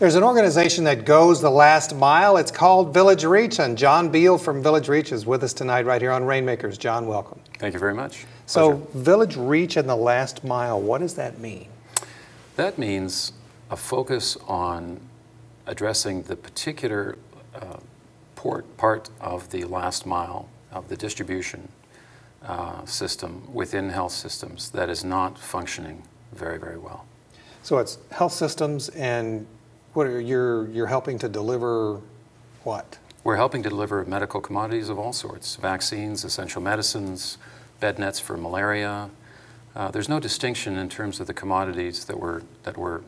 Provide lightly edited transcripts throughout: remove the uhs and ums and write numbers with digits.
There's an organization that goes the last mile. It's called VillageReach, and John Beale from VillageReach is with us tonight right here on Rainmakers. John, welcome. Thank you very much. So, VillageReach and the last mile, what does that mean? That means a focus on addressing the particular part of the last mile of the distribution system within health systems that is not functioning very, very well. So it's health systems, and what are you're helping to deliver what? We're helping to deliver medical commodities of all sorts: vaccines, essential medicines, bed nets for malaria. There's no distinction in terms of the commodities that we're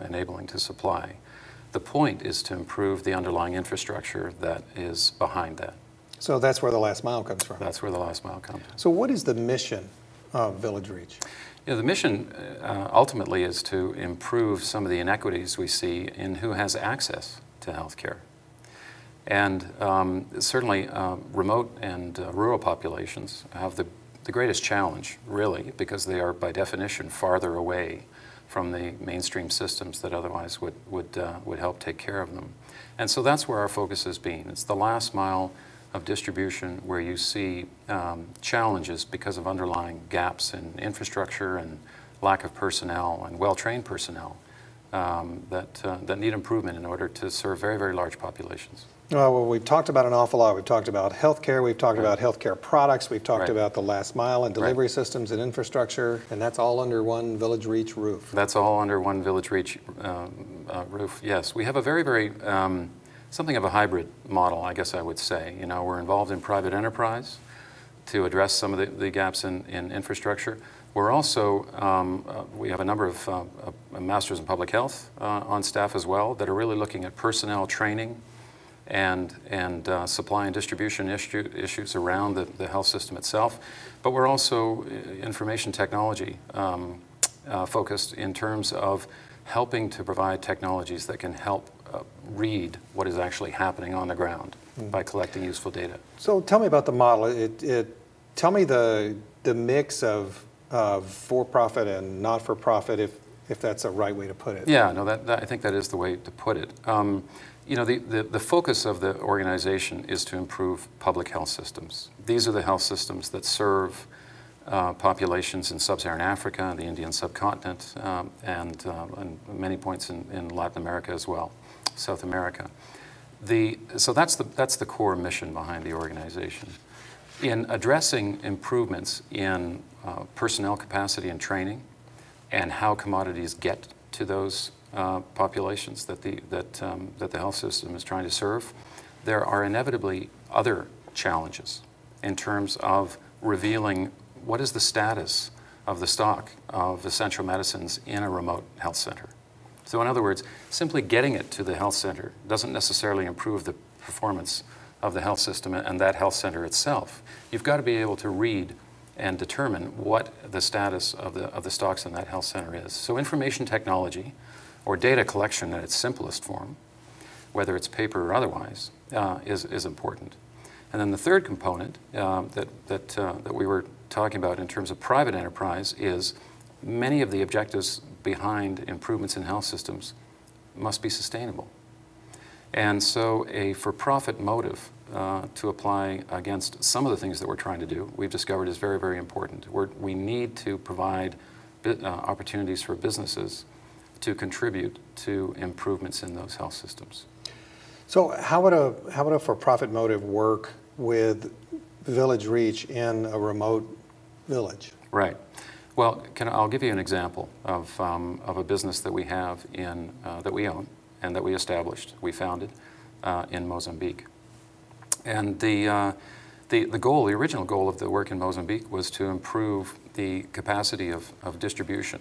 enabling to supply. The point is to improve the underlying infrastructure that is behind that. So that's where the last mile comes from. That's where the last mile comes from. So what is the mission of VillageReach? The mission ultimately is to improve some of the inequities we see in who has access to health care. And certainly remote and rural populations have the greatest challenge, really, because they are by definition farther away from the mainstream systems that otherwise would help take care of them. And so that's where our focus has been. It's the last mile of distribution where you see challenges because of underlying gaps in infrastructure and lack of personnel and well-trained personnel that need improvement in order to serve very, very large populations. Well, we've talked about an awful lot. We've talked about healthcare, we've talked about healthcare products, we've talked about the last mile and delivery systems and infrastructure, and that's all under one VillageReach roof. That's all under one VillageReach roof, yes. We have a very, very something of a hybrid model, I guess I would say. You know, we're involved in private enterprise to address some of the gaps in infrastructure. We're also, we have a number of masters in public health on staff as well that are really looking at personnel training and supply and distribution issues around the health system itself. But we're also information technology focused in terms of helping to provide technologies that can help read what is actually happening on the ground by collecting useful data. So tell me about the model. Tell me the mix of for-profit and not-for-profit, if that's a right way to put it. Yeah, no, I think that is the way to put it. You know, the focus of the organization is to improve public health systems. These are the health systems that serve populations in sub-Saharan Africa, the Indian subcontinent, and many points in Latin America as well, South America. So that's the core mission behind the organization. In addressing improvements in personnel capacity and training, and how commodities get to those populations that the health system is trying to serve, there are inevitably other challenges in terms of revealing what is the status of the stock of essential medicines in a remote health center. So in other words, simply getting it to the health center doesn't necessarily improve the performance of the health system and that health center itself. You've got to be able to read and determine what the status of the stocks in that health center is. So information technology, or data collection in its simplest form, whether it's paper or otherwise, is important. And then the third component that we were talking about in terms of private enterprise is many of the objectives behind improvements in health systems must be sustainable. And so a for-profit motive to apply against some of the things that we're trying to do, we've discovered is very, very important. We need to provide opportunities for businesses to contribute to improvements in those health systems. So how would a for-profit motive work with VillageReach in a remote village? Right. Well, I'll give you an example of a business that we have that we own and that we established, we founded in Mozambique. And the original goal of the work in Mozambique was to improve the capacity of distribution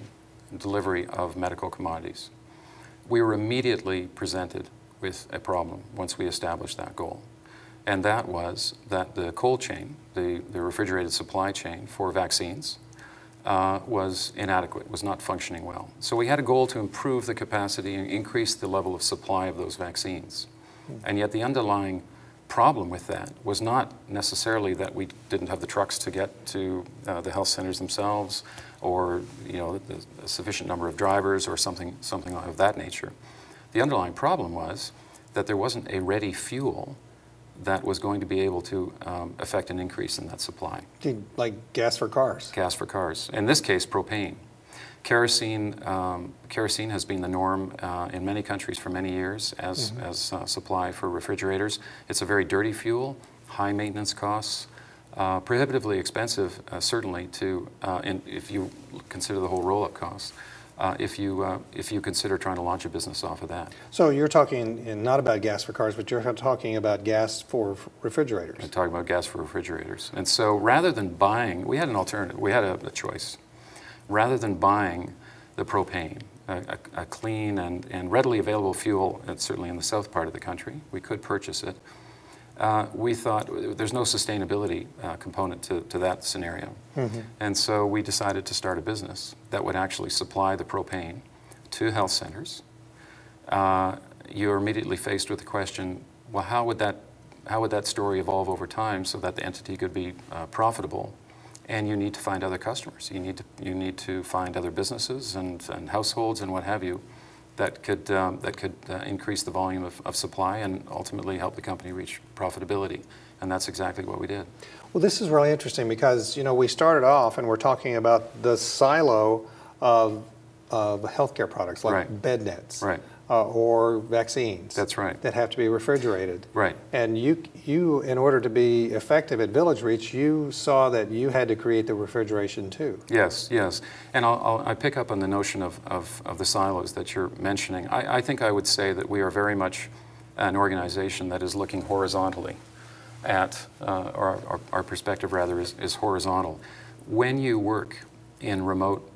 and delivery of medical commodities. We were immediately presented with a problem once we established that goal. And that was that the cold chain, the refrigerated supply chain for vaccines, was inadequate, was not functioning well. So we had a goal to improve the capacity and increase the level of supply of those vaccines. And yet the underlying problem with that was not necessarily that we didn't have the trucks to get to the health centers themselves, or a sufficient number of drivers or something of that nature. The underlying problem was that there wasn't a ready fuel that was going to be able to affect an increase in that supply. Like gas for cars? Gas for cars. In this case, propane. Kerosene, kerosene has been the norm in many countries for many years as supply for refrigerators. It's a very dirty fuel, high maintenance costs, prohibitively expensive, certainly, if you consider the whole roll-up costs. If you consider trying to launch a business off of that. So you're talking not about gas for cars, but you're talking about gas for refrigerators. I'm talking about gas for refrigerators. And so rather than buying, we had an alternative, we had a choice. Rather than buying the propane, a clean and readily available fuel, certainly in the south part of the country, we could purchase it. We thought there's no sustainability component to that scenario. And so we decided to start a business that would actually supply the propane to health centers. You're immediately faced with the question, well, how would that story evolve over time so that the entity could be profitable? And you need to find other customers. You need to find other businesses and households and what have you that could increase the volume of supply and ultimately help the company reach profitability. And that's exactly what we did. Well, this is really interesting because, you know, we started off and we're talking about the silo of healthcare products like bed nets. Right. Or vaccines. That's right. That have to be refrigerated. Right. And you, in order to be effective at VillageReach, you saw that you had to create the refrigeration too. Yes, yes. And I pick up on the notion of the silos that you're mentioning. I think I would say that we are very much an organization that is looking horizontally at, or our perspective rather is horizontal. When you work in remote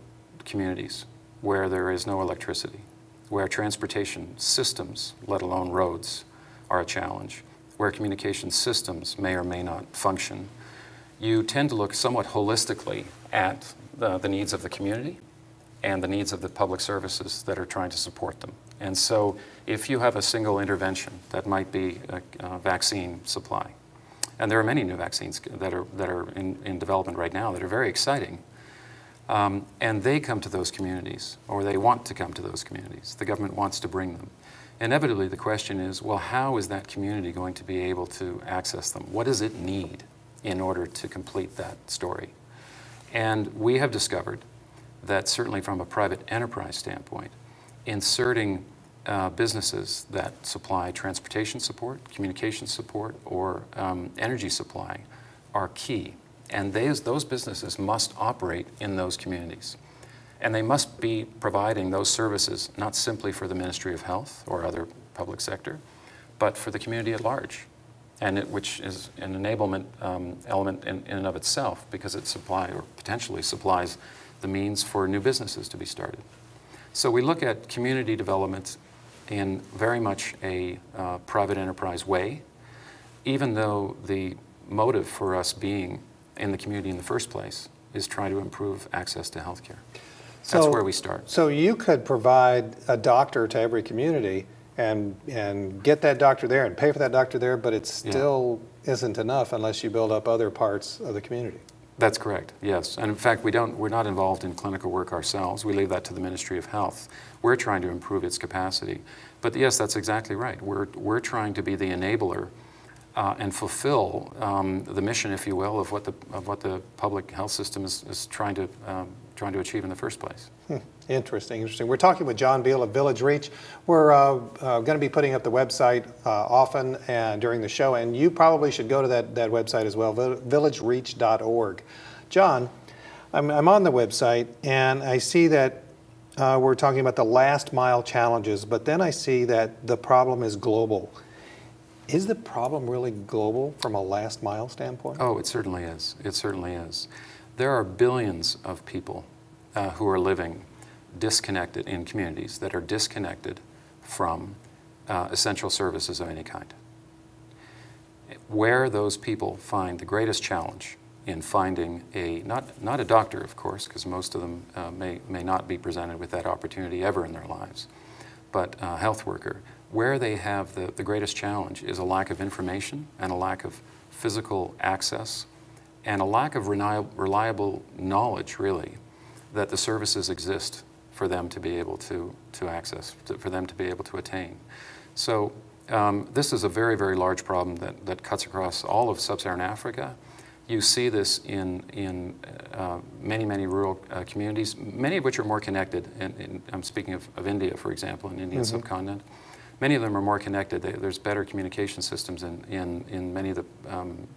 communities where there is no electricity, where transportation systems, let alone roads, are a challenge, where communication systems may or may not function, you tend to look somewhat holistically at the needs of the community and the needs of the public services that are trying to support them. And so if you have a single intervention, that might be a vaccine supply, and there are many new vaccines that are in development right now that are very exciting, and they come to those communities, or they want to come to those communities. The government wants to bring them. Inevitably, the question is, well, how is that community going to be able to access them? What does it need in order to complete that story? And we have discovered that certainly from a private enterprise standpoint, inserting businesses that supply transportation support, communication support, or energy supply are key. And those businesses must operate in those communities. And they must be providing those services not simply for the Ministry of Health or other public sector, but for the community at large, and which is an enablement element in and of itself, because it potentially supplies the means for new businesses to be started. So we look at community development in very much a private enterprise way, even though the motive for us being in the community in the first place is try to improve access to health care. That's where we start. So you could provide a doctor to every community and get that doctor there and pay for that doctor there, but it still isn't enough unless you build up other parts of the community. That's correct, yes. And in fact, we're not involved in clinical work ourselves. We leave that to the Ministry of Health. We're trying to improve its capacity. But yes, that's exactly right. We're trying to be the enabler and fulfill the mission, if you will, of what the public health system is trying to achieve in the first place. Interesting, interesting. We're talking with John Beale of VillageReach. We're going to be putting up the website often and during the show, and you probably should go to that website as well, villagereach.org. John, I'm on the website, and I see that we're talking about the last mile challenges, but then I see that the problem is global. Is the problem really global from a last mile standpoint? Oh, it certainly is. It certainly is. There are billions of people who are living disconnected in communities that are disconnected from essential services of any kind. Where those people find the greatest challenge in finding not a doctor, of course, because most of them may not be presented with that opportunity ever in their lives, but a health worker, where they have the greatest challenge is a lack of information and a lack of physical access and a lack of reliable knowledge, really, that the services exist for them to be able to access, for them to be able to attain. So this is a very, very large problem that cuts across all of sub-Saharan Africa. You see this in many, many rural communities, many of which are more connected. And I'm speaking of India, for example, in Indian subcontinent. Many of them are more connected. There's better communication systems in many of the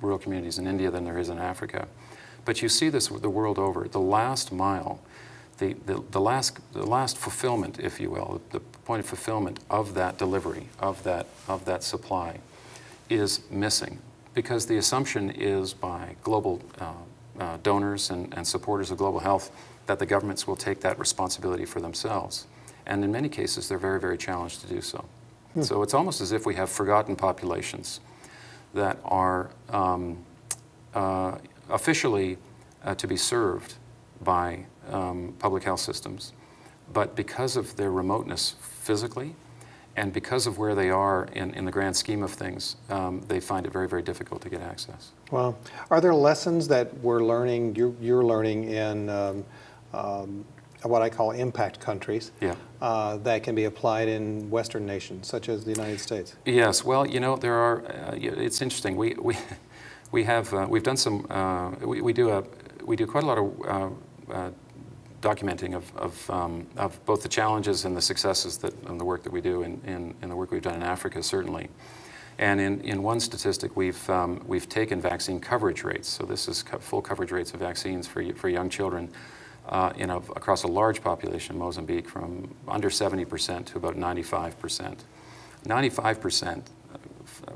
rural communities in India than there is in Africa. But you see this the world over. The last mile, the last fulfillment, if you will, the point of fulfillment of that delivery, of that supply, is missing, because the assumption is by global donors and supporters of global health that the governments will take that responsibility for themselves. And in many cases, they're very, very challenged to do so. So it's almost as if we have forgotten populations that are officially to be served by public health systems, but because of their remoteness physically and because of where they are in the grand scheme of things, they find it very, very difficult to get access. Well, are there lessons that we're learning, you're learning in what I call impact countries, that can be applied in Western nations, such as the United States? Yes, well, you know, there are, it's interesting. We've done some, we do quite a lot of documenting of both the challenges and the successes and the work that we do in the work we've done in Africa, certainly. And in one statistic, we've taken vaccine coverage rates. So this is full coverage rates of vaccines for young children across a large population in Mozambique, from under 70% to about 95%. 95%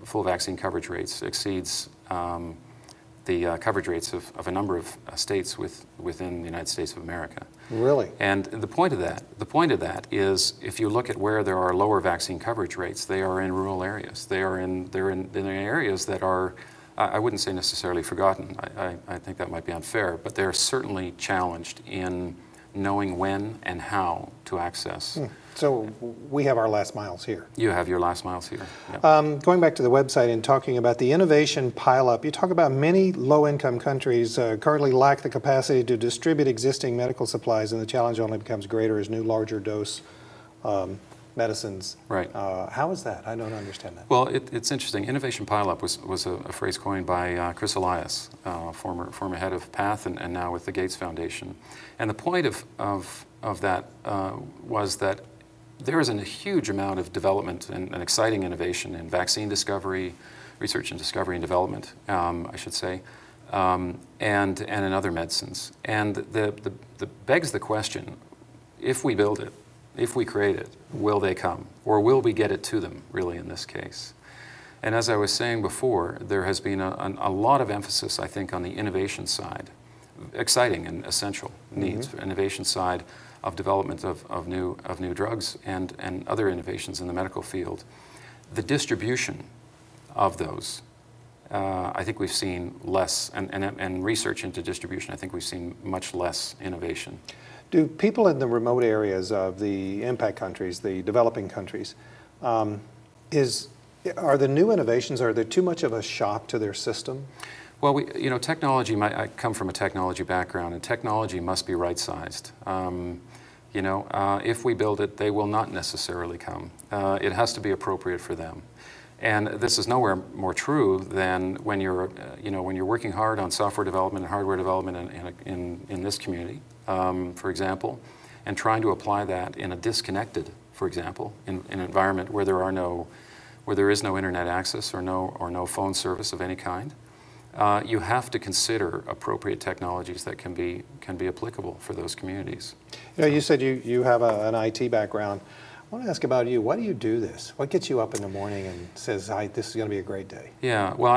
full vaccine coverage rates exceeds the coverage rates of a number of states within the United States of America. Really? And the point of that is, if you look at where there are lower vaccine coverage rates, they are in rural areas. They're in areas that are, I wouldn't say necessarily forgotten. I think that might be unfair, but they're certainly challenged in knowing when and how to access. So we have our last miles here. You have your last miles here. Yep. Going back to the website and talking about the innovation pileup, you talk about many low-income countries currently lack the capacity to distribute existing medical supplies, and the challenge only becomes greater as new, larger dose medicines. Right. How is that? I don't understand that. Well, it's interesting. Innovation pileup was a phrase coined by Chris Elias, former head of PATH and now with the Gates Foundation. And the point of that was that there is a huge amount of development and exciting innovation in vaccine discovery, research and discovery and development, I should say, and in other medicines. And the begs the question, if we build it, if we create it, will they come? Or will we get it to them, really, in this case? And as I was saying before, there has been a lot of emphasis, I think, on the innovation side, exciting and essential needs for innovation side of development of new drugs and other innovations in the medical field. The distribution of those, I think we've seen less, and research into distribution, I think we've seen much less innovation. Do people in the remote areas of the impact countries, the developing countries, are the new innovations, are there too much of a shock to their system? Well, technology, I come from a technology background, and technology must be right-sized. If we build it, they will not necessarily come. It has to be appropriate for them. And this is nowhere more true than when you're working hard on software development and hardware development in this community, for example, and trying to apply that in a disconnected, for example, in an environment where there is no internet access or no phone service of any kind. You have to consider appropriate technologies that can be applicable for those communities. You said you have an IT background. I want to ask about you. Why do you do this? What gets you up in the morning and says, this is going to be a great day? Yeah, well,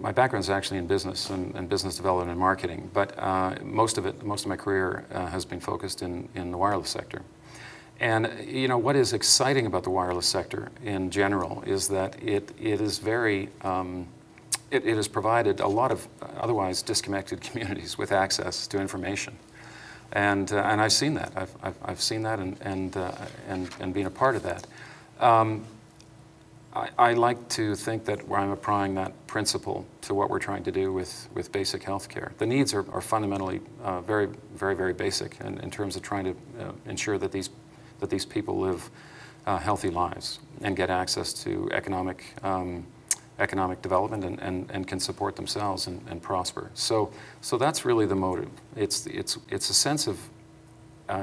my background is actually in business and business development and marketing, but most of my career has been focused in the wireless sector. And what is exciting about the wireless sector in general is that it is very it has provided a lot of otherwise disconnected communities with access to information, and I've seen that. I've seen that and been a part of that. I like to think that I'm applying that principle to what we're trying to do with basic health care. The needs are fundamentally very, very, very basic in terms of trying to ensure that these people live healthy lives and get access to economic development and can support themselves and prosper. So that's really the motive. It's a sense of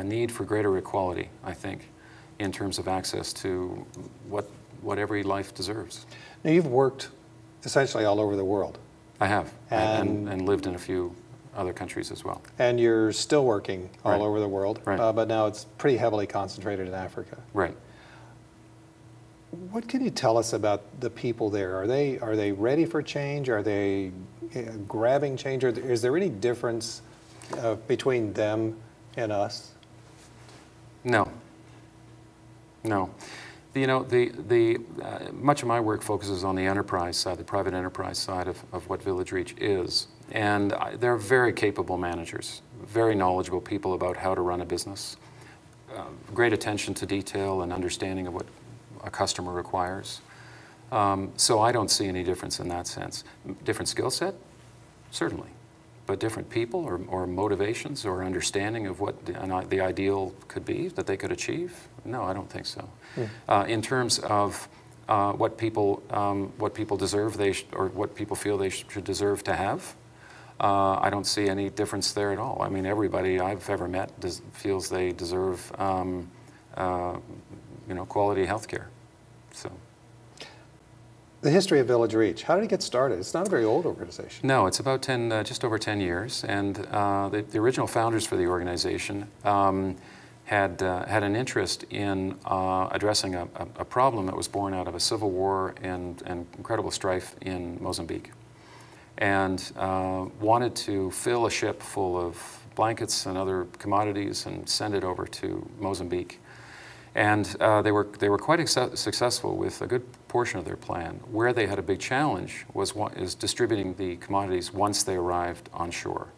need for greater equality, I think, in terms of access to what every life deserves. Now, you've worked essentially all over the world. I have, and lived in a few other countries as well. And you're still working all Right. over the world, Right. But now it's pretty heavily concentrated in Africa. Right. What can you tell us about the people there? Are they ready for change? Are they grabbing change? Or is there any difference between them and us? No. No. You know, much of my work focuses on the enterprise side, the private enterprise side of what VillageReach is. And they're very capable managers, very knowledgeable people about how to run a business, great attention to detail and understanding of what a customer requires. So I don't see any difference in that sense. Different skill set? Certainly. But different people or motivations or understanding of what the ideal could be that they could achieve? No, I don't think so. In terms of what people deserve or what people feel they should deserve to have, I don't see any difference there at all. I mean, everybody I've ever met feels they deserve quality health care. So. The history of VillageReach, how did it get started? It's not a very old organization. No, it's about just over 10 years, and the original founders for the organization had an interest in addressing a problem that was born out of a civil war and incredible strife in Mozambique, and wanted to fill a ship full of blankets and other commodities and send it over to Mozambique. And they were quite successful with a good portion of their plan. Where they had a big challenge is distributing the commodities once they arrived on shore.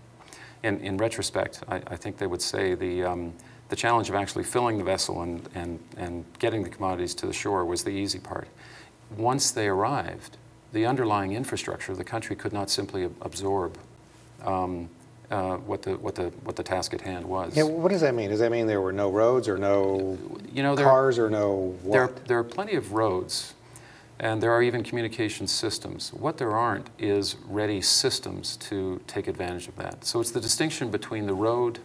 In retrospect, I think they would say the challenge of actually filling the vessel and getting the commodities to the shore was the easy part. Once they arrived, the underlying infrastructure of the country could not simply absorb what the task at hand was. Yeah, what does that mean? Does that mean there were no roads or no cars or no what? There are plenty of roads, and there are even communication systems. What there aren't is ready systems to take advantage of that. So it's the distinction between the road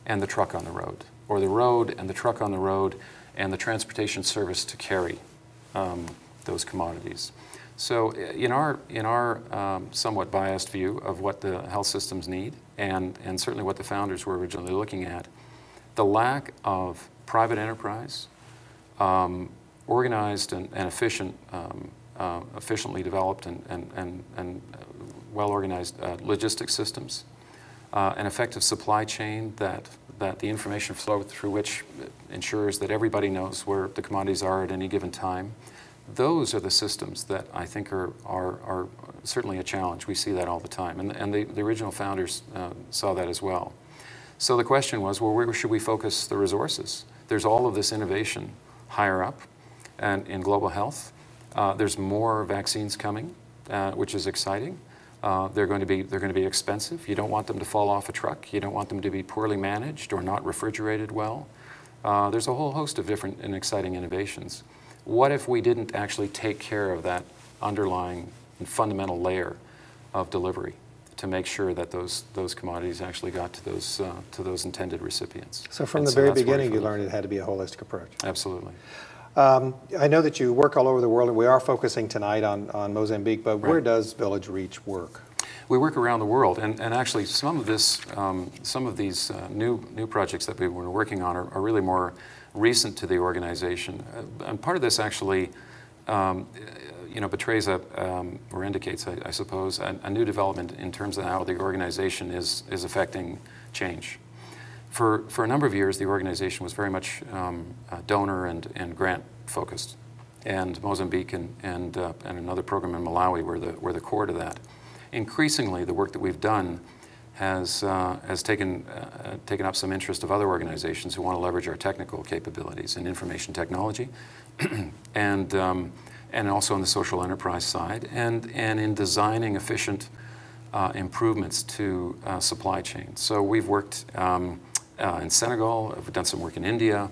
and the truck on the road, or the road and the truck on the road and the transportation service to carry those commodities. So in our somewhat biased view of what the health systems need, and certainly what the founders were originally looking at, the lack of private enterprise, organized and efficient, efficiently developed and well-organized logistics systems, an effective supply chain that the information flow through which ensures that everybody knows where the commodities are at any given time. Those are the systems that I think are certainly a challenge. We see that all the time. And the original founders saw that as well. So the question was, well, where should we focus the resources? There's all of this innovation higher up and in global health. There's more vaccines coming, which is exciting. They're going to be expensive. You don't want them to fall off a truck. You don't want them to be poorly managed or not refrigerated well. There's a whole host of different and exciting innovations. What if we didn't actually take care of that underlying and fundamental layer of delivery to make sure that those commodities actually got to those intended recipients? So from the very beginning, you learned it had to be a holistic approach. Absolutely. I know that you work all over the world, and we are focusing tonight on Mozambique, but where does VillageReach work? We work around the world, and actually some of these new projects that we've been working on are really more recent to the organization, and part of this actually, betrays or indicates, I suppose, a new development in terms of how the organization is affecting change. For a number of years, the organization was very much donor and grant focused, and Mozambique and another program in Malawi were the core to that. Increasingly, the work that we've done has taken up some interest of other organizations who want to leverage our technical capabilities in information technology, and and also on the social enterprise side, and in designing efficient improvements to supply chain. So we've worked in Senegal, we've done some work in India,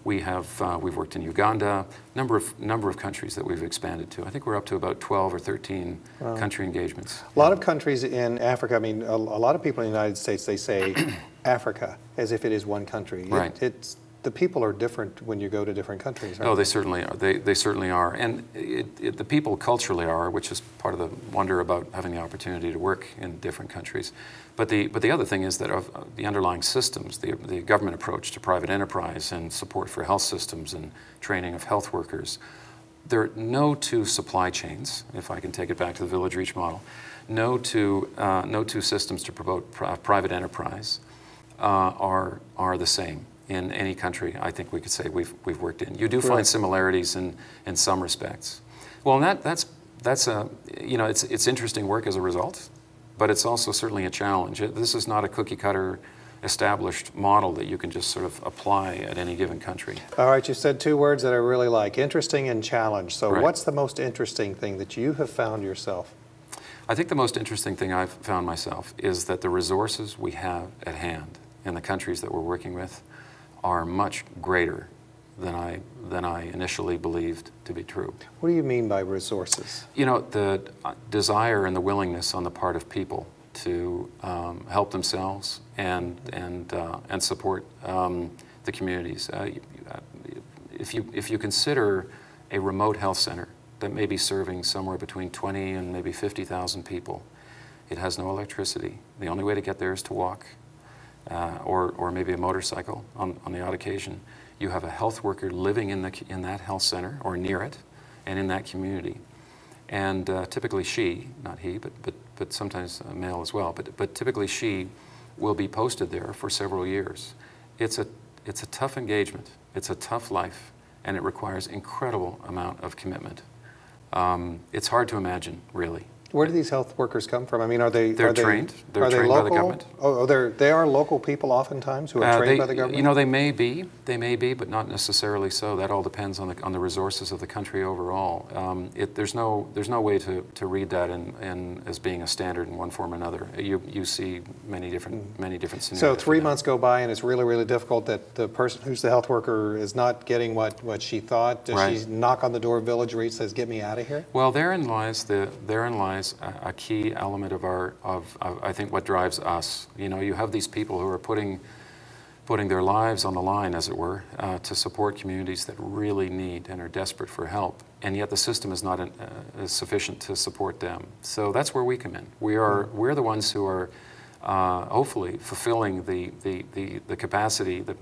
we've worked in Uganda, number of countries that we've expanded to. I think we're up to about 12 or 13 country engagements. A lot of countries in Africa, I mean, a lot of people in the United States, they say Africa as if it is one country. Right. The people are different when you go to different countries, right? Oh, they certainly are. They certainly are. And the people culturally are, which is part of the wonder about having the opportunity to work in different countries. But the other thing is that the underlying systems, the government approach to private enterprise and support for health systems and training of health workers, there are no two supply chains, if I can take it back to the VillageReach model, no two systems to promote private enterprise are the same in any country. I think we could say we've worked in. You do find similarities in some respects. Well, and that's it's interesting work as a result, but it's also certainly a challenge. This is not a cookie cutter established model that you can just sort of apply at any given country. All right, you said two words that I really like, interesting and challenge. So right. What's the most interesting thing that you have found yourself? I think the most interesting thing I've found myself is that the resources we have at hand in the countries that we're working with are much greater than I initially believed to be true. What do you mean by resources? You know, the desire and the willingness on the part of people to help themselves and support the communities. If you consider a remote health center that may be serving somewhere between 20 and maybe 50,000 people, it has no electricity. The only way to get there is to walk. Or maybe a motorcycle on the odd occasion. You have a health worker living in that health center or near it and in that community. And typically she, not he, but sometimes a male as well, but typically she will be posted there for several years. It's a tough engagement, it's a tough life, and it requires incredible amount of commitment. It's hard to imagine, really. Where do these health workers come from? I mean, are they trained? They're trained by the government. Oh, they are local people oftentimes who are trained by the government. You know, they may be, but not necessarily so. That all depends on the resources of the country overall. There's no way to read that as being a standard in one form or another. You see many different scenarios. So 3 months go by and it's really, really difficult that the person who's the health worker is not getting what she thought. Does she knock on the door of VillageReach, says, "Get me out of here"? Well, therein lies a key element of I think what drives us. You know, you have these people who are putting their lives on the line, as it were, to support communities that really need and are desperate for help, and yet the system is not sufficient to support them. So that's where we come in. We're the ones who are hopefully fulfilling the capacity, the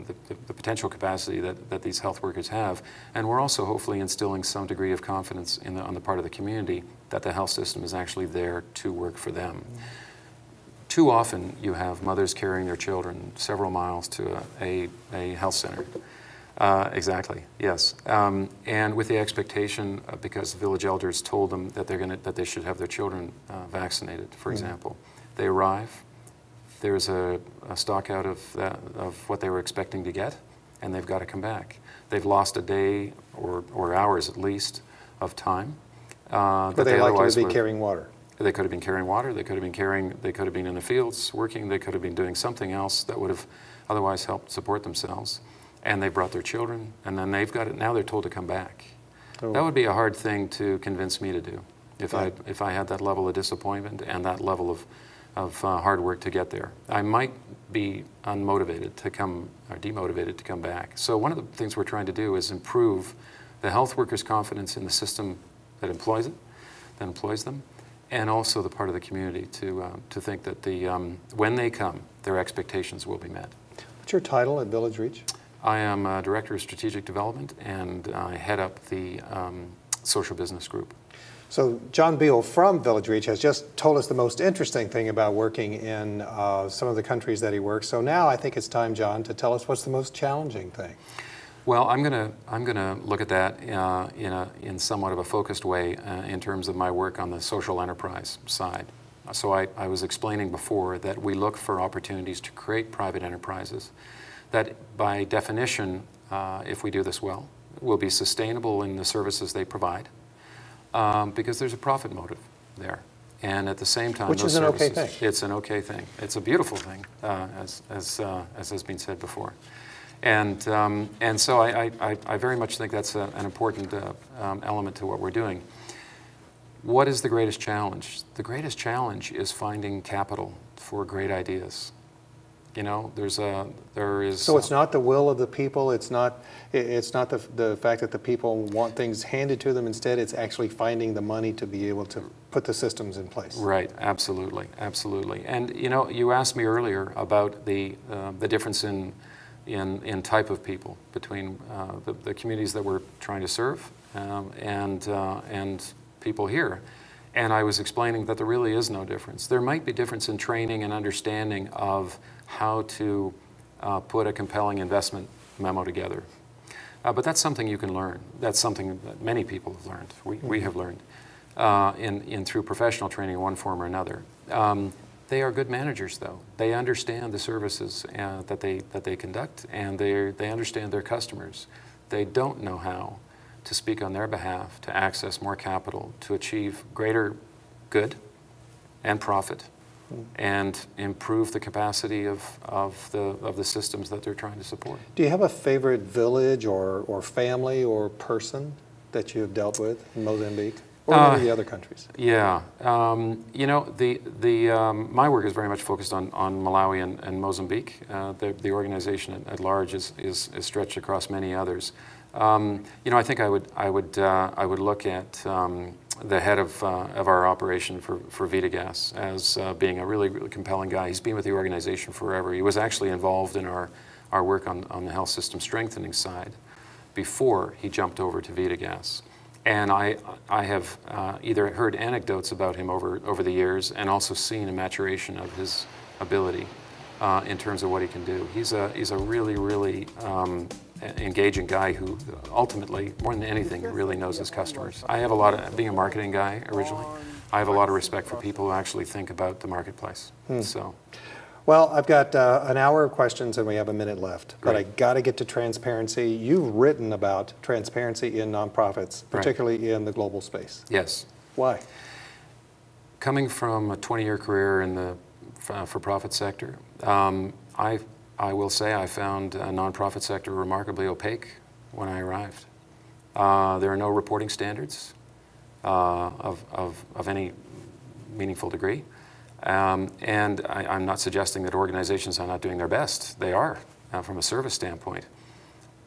potential capacity that these health workers have, and we're also hopefully instilling some degree of confidence on the part of the community that the health system is actually there to work for them. Too often you have mothers carrying their children several miles to a health center. Exactly, yes. And with the expectation, because village elders told them that they should have their children vaccinated, for example. They arrive, there's a stock out of what they were expecting to get, and they've got to come back. They've lost a day or hours at least of time. But they likely to be carrying water. They could have been carrying water. They could have been in the fields working. They could have been doing something else that would have otherwise helped support themselves. And they brought their children, and then they've got it. Now they're told to come back. Oh. That would be a hard thing to convince me to do if I had that level of disappointment and that level of hard work to get there. I might be unmotivated to come or demotivated to come back. So one of the things we're trying to do is improve the health workers' confidence in the system that employs them, and also the part of the community to think that when they come, their expectations will be met. What's your title at VillageReach? I am Director of Strategic Development, and I head up the social business group. So John Beale from VillageReach has just told us the most interesting thing about working in some of the countries that he works. So now I think it's time, John, to tell us what's the most challenging thing. Well, I'm gonna look at that in somewhat of a focused way in terms of my work on the social enterprise side. So I was explaining before that we look for opportunities to create private enterprises that, by definition, if we do this well, will be sustainable in the services they provide, because there's a profit motive there. And at the same time, which is an okay thing. It's an okay thing. It's a beautiful thing, as has been said before. And so I very much think that's an important element to what we're doing. What is the greatest challenge? The greatest challenge is finding capital for great ideas. You know, there is. So it's not the will of the people. It's not the fact that the people want things handed to them. Instead, it's actually finding the money to be able to put the systems in place. Right. Absolutely. Absolutely. And you know, you asked me earlier about the difference in type of people between the communities that we're trying to serve and people here. And I was explaining that there really is no difference. There might be difference in training and understanding of how to put a compelling investment memo together. But that's something you can learn. That's something that many people have learned. We have learned through professional training in one form or another. They are good managers, though. They understand the services that they conduct, and they understand their customers. They don't know how to speak on their behalf, to access more capital, to achieve greater good and profit, and improve the capacity of the systems that they're trying to support. Do you have a favorite village or family or person that you have dealt with in Mozambique? Or any of the other countries? Yeah, you know, my work is very much focused on Malawi and Mozambique. The organization at large is stretched across many others. You know, I think I would look at the head of our operation for VillageReach as being a really, really compelling guy. He's been with the organization forever. He was actually involved in our work on the health system strengthening side before he jumped over to VillageReach. And I have either heard anecdotes about him over the years and also seen a maturation of his ability in terms of what he can do. He's a really, really engaging guy who ultimately, more than anything, really knows his customers. I have a lot of, being a marketing guy originally, I have a lot of respect for people who actually think about the marketplace. So. Well, I've got an hour of questions and we have a minute left, but I got to get to transparency. You've written about transparency in nonprofits, particularly in the global space. Yes. Why? Coming from a 20-year career in the for-profit sector, I will say I found a nonprofit sector remarkably opaque when I arrived. There are no reporting standards of any meaningful degree. And I'm not suggesting that organizations are not doing their best. They are, from a service standpoint.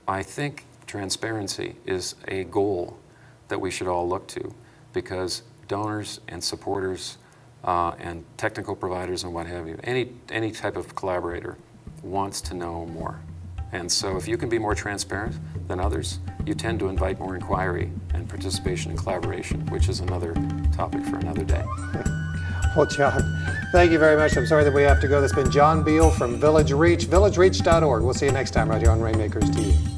I think transparency is a goal that we should all look to, because donors and supporters and technical providers and what have you, any type of collaborator wants to know more. And so if you can be more transparent than others, you tend to invite more inquiry and participation and collaboration, which is another topic for another day. Well, John, thank you very much. I'm sorry that we have to go. This has been John Beale from VillageReach, villagereach.org. We'll see you next time right here on Rainmakers TV.